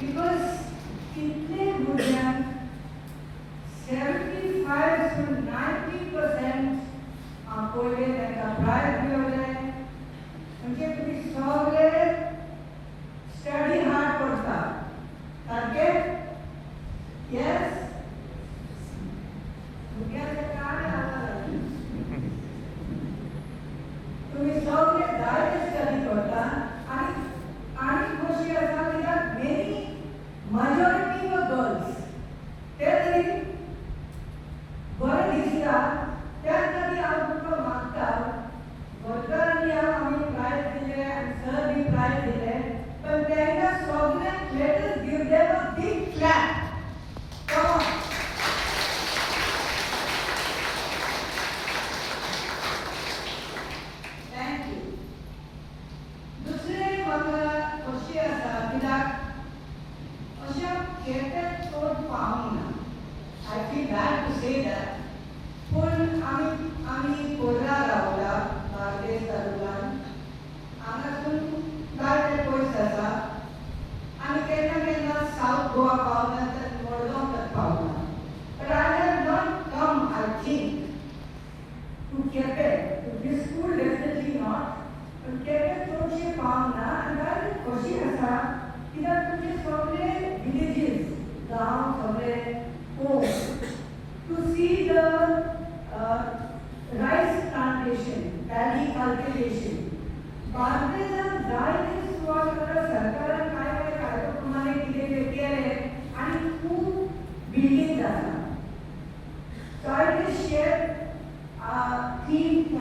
because कितने भुरग्यांक 75 to 90% पयले तांकां प्रायज मेळ्ळे म्हणजे तुमी सगळे स्टडी हार्ड करता सारकें येस भुरग्यांचे काळे आला तुमी सगळे जायते स्टडी करता आनी आनी खोशी आसा कित्याक मेनी majority of girls ते तरी बरें दिसता त्या खातीर हांव तुमकां मागता गोंयकारांनी आमी प्रायज दिले आनी सर बी प्रायज दिले पण तांकां सगळ्यांक let us give them a big clap come on thank you दुसरें म्हाका खोशी आसा कित्याक अशा केपें चड पावना I feel bad to say that पूण आमी कोल्हा रावला बार्देस तालुक्यान हांगासून जायते पयस आसा आनी केन्ना केन्ना सावथ गोवा पावना तर मडगांव तक पावना but I have not come I think to Quepem to this school definitely not पण केपें चडशें पावना आनी जायते खोशी आसा कित्याक तुमचे सगळे villages गांव सगळे home to see the rice plantation paddy cultivation बार्देसान जायते सुवात सरकारान काय काय कार्यक्रमाने कितें केले आनी खूब बिल्डींग आसा so I will share theme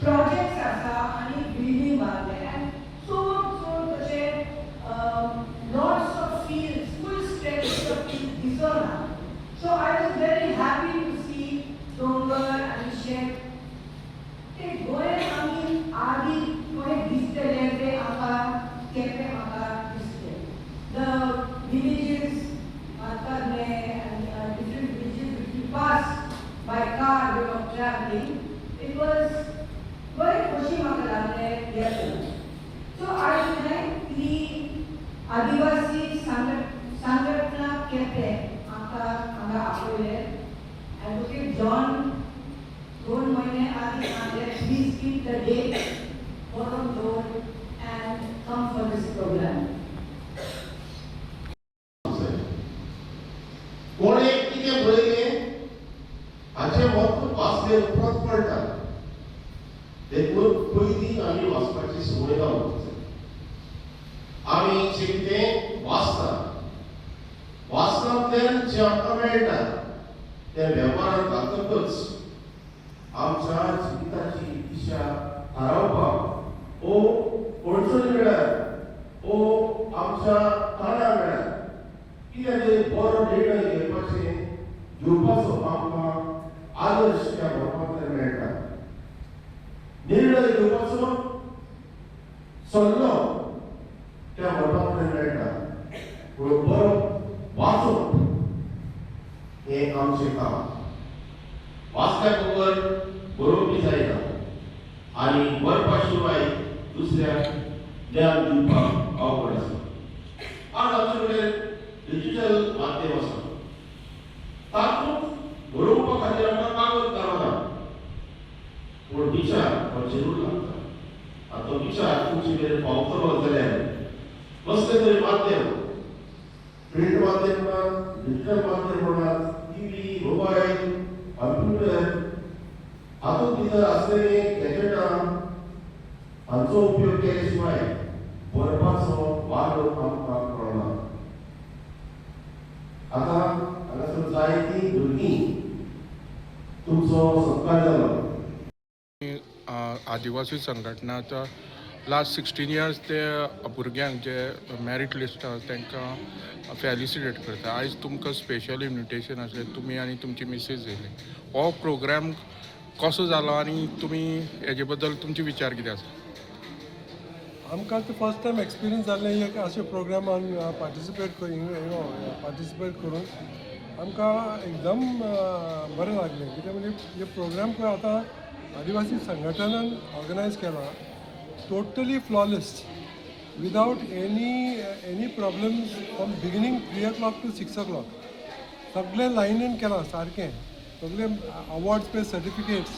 projects आसा आनी बिल्डींग बांदले आनी चड तशें lots of fields, full stretches of fields दिसना. So I was very happy to see Dongar and Sheikh. ते गोंयांत आमी आदी गोंय दिसतले ते आमकां केपें म्हाका दिसले. The villages Markarne and different villages which we passed by car we were traveling. It was very खोशी म्हाका लागले येतना. So I thank the आदिवासी संघटना केपें आमकां हांगा आपयले एडवोकेट जॉन 2 म्हयने आदी सांगले प्लीज कीप द डेट बरोवन दवर and come for this programme कोणे कितें बरयलें हाचें महत्व वाचले उपरांत कळटा देखून पयलीं आमी वाचपाची संवय लावपाक जाय आमी जें वाचता वाचनांतल्यान जें आमकां मेळटा तें वेव्हारांत घालतकच आमच्या जिविताची दिशा थारावपाक ओ अडचणी मेळ्ळ्यात ओ आमच्या काळा मेळ्ळ्यात कितें बरो निर्णय घेवपाचो आमकां आदर्श त्या भोंवपांतल्यान मेळटा निर्णय घेवपाचो सल्लो त्या भोंवपांतल्यान मेळटा पूण बरो वाचप हें आमचें काम वाचल्या बरोबर बरोवपी जायना आनी बरपा शिवाय दुसऱ्याक ज्ञान दिवपाक अवघड आसा आज आमचे कडेन डिजिटल माध्यम आसा तातूंत बरोवपा खातीर आमकां कागद गावना पूण विचार हो जरूर लागता आनी तो विचार तुमचे मेरेन पावतलो जाल्यार कसलें तरी माध्यम प्रिंट माध्यम म्हणा डिजिटल माध्यम म्हणा टीव्ही मोबायल कंप्युटर हातूंत भितर आसलेली गॅजेटां हांचो उपयोग केले शिवाय बरपाचो वालो आमकां कळना आतां हांगासर जायतीं भुरगीं तुमचो सत्कार जालो आदिवासी संघटनाचा लास्ट 16 years ते भुरग्यांक जे मेरिट लिस्ट तांकां फेलिसिटेट करता आयज तुमकां स्पेशल इन्विटेशन आसलें तुमी आनी तुमची मिसेस येयली हो प्रोग्राम कसो जालो आनी तुमी हेजे बद्दल तुमचे विचार कितें आसा आमकां ते फर्स्ट टायम एक्सपिरियन्स जाल्लें एक अशें प्रोग्रामान पार्टिसिपेट करून आमकां एकदम बरें लागलें कित्याक म्हणजे हे प्रोग्राम पळय आतां आदिवासी संघटनान ऑर्गनायज केला totally flawless without any problems from beginning 3 o'clock to 6 o'clock. सगळे लाईनीन केलां सारकें. सगळे अवॉर्ड्स पे certificates,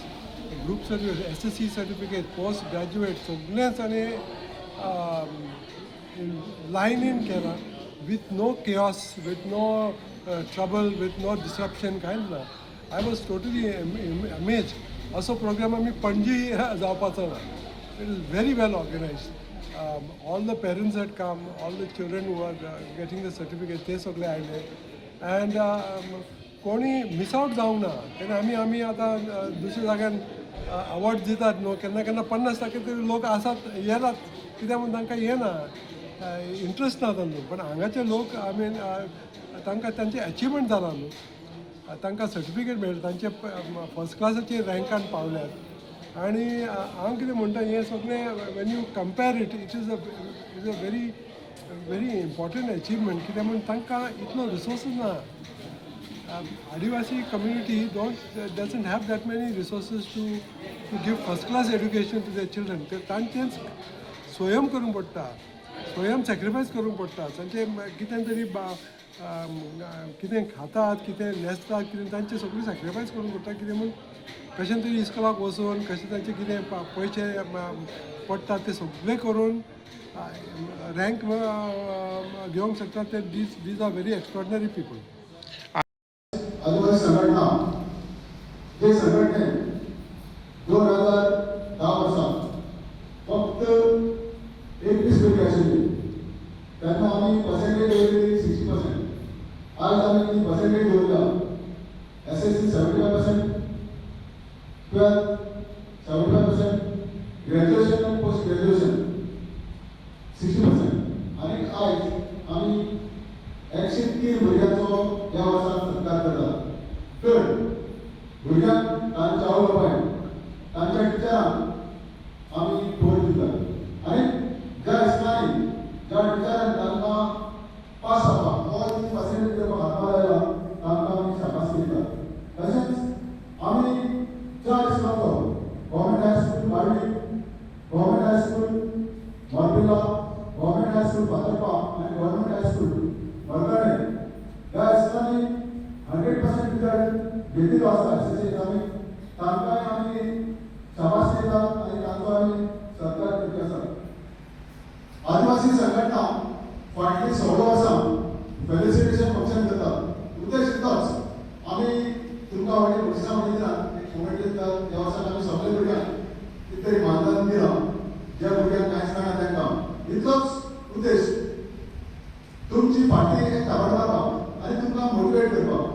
group certificate, SSC certificate, post graduate सगळेंच आनी लाईनीन केलां with no chaos, with no trouble, with no disruption, कांयच ना. I was totally amazed. असो प्रोग्राम आमी पणजी जावपाचो ना. It is very well organized. All the parents had come, all the children who were getting the certificate, ते सगळे आयले. And कोणी मिस आउट जावंक ना. तेन्ना आमी आतां दुसऱ्या जाग्यान अवॉर्ड दितात न्हू, केन्ना केन्ना 50% तरी लोक आसात, येतात, कित्याक म्हूण तांकां हें ना, इंट्रस्ट ना तांचो. पण हांगाचे लोक तांकां तांचे अचिवमेंट जाला न्हू, तांकां सर्टिफिकेट मेळटा, तांचे फर्स्ट क्लासाचे रँकान पावल्यात. आनी हांव कितें म्हणटा, हें सगळें Wien you compare it is a very important achievement. कित्याक म्हूण तांकां इतलो रिसोर्सीस ना. आदिवासी community doesn't have that many resources to give first class education to their children. तांचेंच स्वयं करूंक पडटा, स्वयं सॅक्रिफायस करूंक पडटा. तांचे कितें तरी कितें खातात, कितें न्हेसतात, कितें तांचे सगळी सॅक्रिफायस करूंक पडटा. कितें म्हूण कशें तरी इस्कॉलाक वचून कशें तांचे कितें पयशे पडटात ते सगळे करून रँक घेवंक शकतात. ते these are very extraordinary people. आदिवासी संघटना जे संघटनेन 2010 वर्सा फक्त 21 भुरगीं आशिल्लीं. तेन्ना आमी पर्सेंटेज दवरली 60%. आज आमी ती पर्सेंटेज दवरल्या. SSC 75%, 12th 75%, ग्रॅज्युएशन आनी पोस्ट ग्रॅज्युएशन 60%. आनी आयज आमी 103 भुरग्यांचो ह्या वर्साक सत्कार करता. तर भुरग्यांक तांच्या आवय बापायन, तांच्या टिचरांक आमी भोर दितात. आनी ज्या इस्कॉलांनी ज्या टिचरान तांकां पास जावपाक हो 30% घेवपाक हातभार लायला, तांकां आमी शाबासकी दितात. तशेंच आमी 4 इस्कॉलांचो government high school Barvi, government high school Morpirla, government high school Fatorpa आनी गव्हर्मेंट हायस्कूल वर्गाडे ह्या इस्कॉलांनी 100% रिजल्ट घेतिल्लो आसा. SSC आमी तांकांय आमी शाबासकी दितात आनी तांचो आमी सत्कार करचे आसा. आदिवासी संघटना फाटलीं 16 वर्सां फेलिसिटेशन फंक्शन करता. उद्देश इतलोच, आमी तुमकां व्हडली बक्षिसां दितात, एक मोमेंट दितात. ह्या वर्साक आमी सगळे भुरग्यांक कितें तरी मानधन दिलां, ज्या भुरग्यांक कांयच मेळना तांकां. इतलोच उद्देश तुमची फाटी एक धांवड मारपाक आनी तुमकां मोटिवेट करपाक.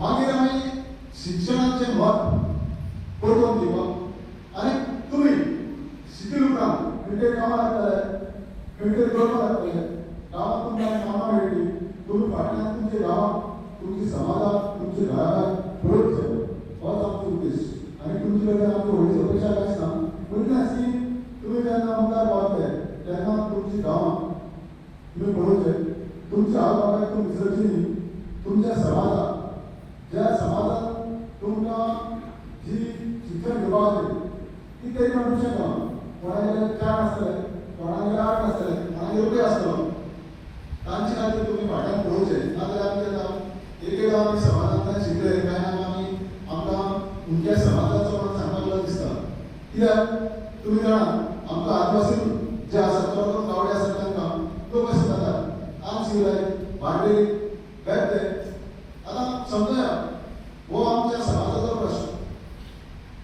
मागीर आमी शिक्षणाचें म्हत्व पळोवन दिवपाक. आनी तुमी शिकिल्ले उपरांत खंय कामां लागतले, खंय तरी करपाक लागतले, गांवांत तुमकां कामां मेळटलीं. तुमी फाटल्यान तुमच्या गांवांत, तुमच्या समाजाक, तुमच्या घराक पळोवचें, होच आमचो उद्देश. आनी तुमचे कडल्यान आमची व्हडली अपेक्षा कांयच ना. म्हणटच की तुमी जेन्ना मुखार पावतले तेन्ना तुमच्या गांवांत तुम्ही पळोवचें, तुमच्या आवय बापायक तुमी विसरची न्ही. तुमच्या समाजाक, ज्या समाजान तुमकां जी शिक्षण घेवपाक जाय ती तरी मेळूंक शकना. कोणागेर 4 आसतले, कोणागेर 8 आसतले, कोणागेर 1 आसतलो. तांचे खातीर तुमी फाटल्यान पळोवचें. नाजाल्यार आमी तेन्ना एकदा आमी समाजांतल्यान शिकले काय आमी आमकां तुमच्या समाजाचो म्हणून सांगपाक लागून दिसता. कित्याक तुमी जाणा आमकां आदिवासी जे आसात, चड करून गावडे आसात, तांकां लोक कशें जातात, आम शिवराय, भांडे, बेते. आतां समजुया हो आमच्या समाजाचो प्रश्न.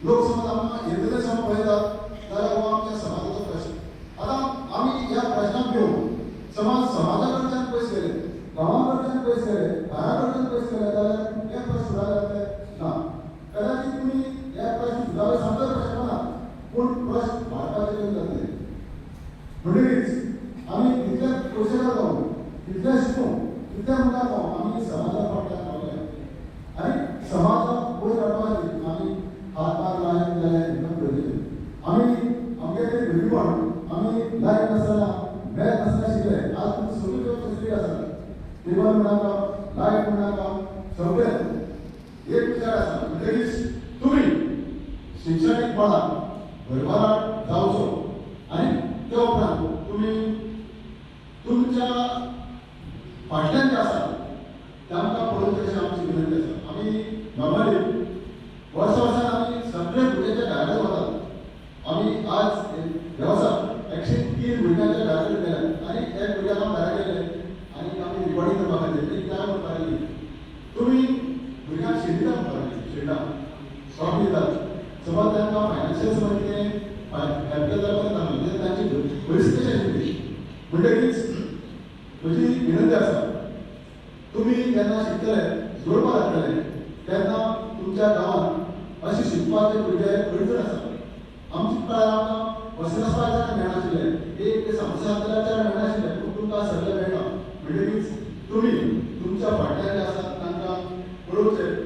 लोक समज आमकां येतले समज पळयतात जाल्यार हो आमच्या समाजाचो प्रश्न. आतां आमी ह्या प्रश्नाक घेवन समज समाजा कडच्यान पयस गेले, गांवा कडच्यान पयस गेले, घरा कडच्यान पयस गेले जाल्यार हे प्रश्न सुदारतले ना. कदाचित तुमी हे प्रश्न सुदारले समजा प्रश्न ना, पूण प्रश्न वाडपाचे कमी जातले. म्हणटकीच आमी कितले प्रोसेसाक जावं, कितले शिकूं, कितले मुखार जावं, आमी समाजा फाटल्यान रावले. आनी समाजाक वयर हाडपा खातीर आमी हातभार लायत जाल्यार एकदम गरजेचें. आमी आमगे ते भुरगेपण आमी लायट नासतना, मॅथ नासतना शिकले. आज तुमची सगळ्यो फॅसिलिटी आसा. टेबल म्हणाका, लायट म्हणाका, सगळें एक विचार आसा. म्हणटकीच तुमी शिक्षणीक मळार भरभराट जावचो आनी ते उपरांत तुम्ही तुमच्या फाटल्यान जे आसा तांकां पळोवचें अशी आमची विनंती आसा. आमी नॉर्मली वर्सान आमी सगळे भुरग्यांच्या घराकडे वतात. आमी आज हे वर्सा 103 भुरग्यांच्या घराकडे गेल्यात आनी एक भुरग्याक हांव घरा गेले आनी आमी रिकॉर्डिंग करपा खातीर ती काय म्हणपाक तुम्ही भुरग्यांक शिल्डा म्हणपाक शिल्डा स्टॉक दितात. समज तांकां फायनान्शियल समज कितें हेल्प जावपाक ना म्हणजे तांची परिस्थिती कशी आशिल्ली म्हणटकीच म्हजी विनंती आसा तुम्ही जेन्ना शिकतले जोडपाक लागतले तेन्ना तुमच्या गांवांत अशें शिकपाचे भुरगे अडचण आसा. आमच्या काळार आमकां वचनासपाक जाणां मेळनाशिल्ले, एक ते समस्या मेळनाशिल्ले, पूण तुमकां सगळें मेळटा. म्हणटकीच तुमी तुमच्या फाटल्यान जे आसात तांकां पळोवचें